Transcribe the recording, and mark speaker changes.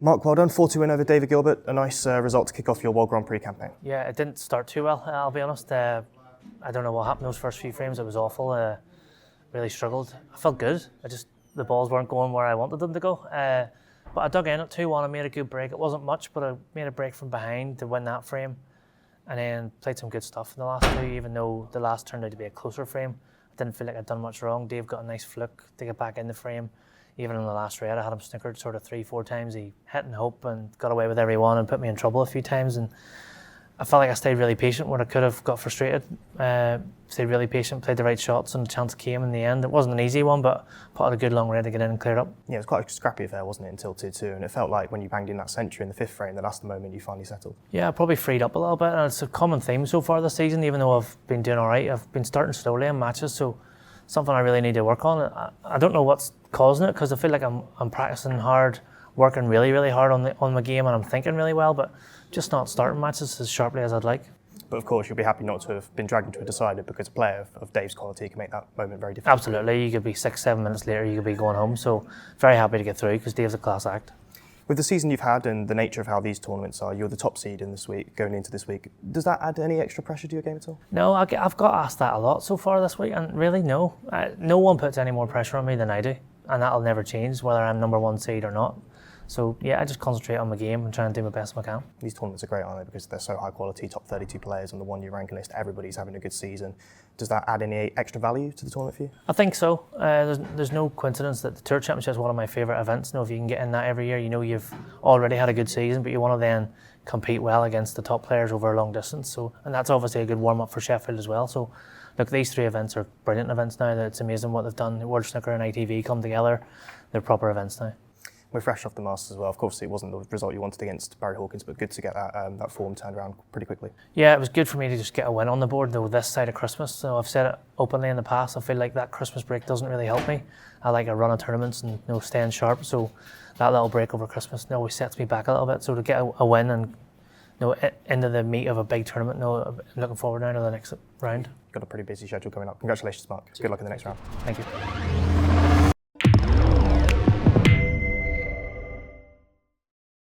Speaker 1: Mark, well done. 4-2 win over David Gilbert. A nice result to kick off your World Grand Prix campaign.
Speaker 2: Yeah, it didn't start too well, I'll be honest. I don't know what happened those first few frames. It was awful. Really struggled. I felt good. The balls weren't going where I wanted them to go. But I dug in at 2-1 and made a good break. It wasn't much, but I made a break from behind to win that frame. And then played some good stuff in the last two, even though the last turned out to be a closer frame. I didn't feel like I'd done much wrong. Dave got a nice fluke to get back in the frame. Even in the last raid, I had him snickered sort of 3-4 times. He hit and hope and got away with every one and put me in trouble a few times. And I felt like I stayed really patient when I could have got frustrated. Stayed really patient, played the right shots, and the chance came in the end. It wasn't an easy one, but put out a good long raid to get in and clear it up.
Speaker 1: Yeah, it was quite a scrappy affair, wasn't it, until 2-2, and it felt like when you banged in that century in the fifth frame, that's the moment you finally settled.
Speaker 2: Yeah, I probably freed up a little bit, and it's a common theme so far this season. Even though I've been doing all right, I've been starting slowly in matches, so something I really need to work on. I don't know what's causing it, because I feel like I'm practicing hard, working really, really hard on my game, and I'm thinking really well, but just not starting matches as sharply as I'd like.
Speaker 1: But of course, you'll be happy not to have been dragged into a decider, because a player of Dave's quality can make that moment very difficult.
Speaker 2: Absolutely, you could be 6-7 minutes later, you could be going home, so very happy to get through, because Dave's a class act.
Speaker 1: With the season you've had and the nature of how these tournaments are, you're the top seed in this week, going into this week. Does that add any extra pressure to your game at all?
Speaker 2: No, I've got asked that a lot so far this week, and really no. No one puts any more pressure on me than I do, and that'll never change, whether I'm number one seed or not. So yeah, I just concentrate on my game and try and do my best I can.
Speaker 1: These tournaments are great, aren't they? Because they're so high quality, top 32 players on the 1 year ranking list, everybody's having a good season. Does that add any extra value to the tournament for you?
Speaker 2: I think so. There's no coincidence that the Tour Championship is one of my favourite events. You know, if you can get in that every year, you know you've already had a good season, but you want to then compete well against the top players over a long distance. So, and that's obviously a good warm up for Sheffield as well. So look, these three events are brilliant events now. It's amazing what they've done. World Snooker and ITV come together. They're proper events now.
Speaker 1: We're fresh off the Masters as well. Of course, it wasn't the result you wanted against Barry Hawkins, but good to get that form turned around pretty quickly.
Speaker 2: Yeah, it was good for me to just get a win on the board, though, this side of Christmas. So I've said it openly in the past, I feel like that Christmas break doesn't really help me. I like a run of tournaments and staying sharp, so that little break over Christmas always sets me back a little bit. So to get a win and into the meat of a big tournament, I'm looking forward now to the next round.
Speaker 1: Got a pretty busy schedule coming up. Congratulations, Mark. Good luck in the next round.
Speaker 2: Thank you.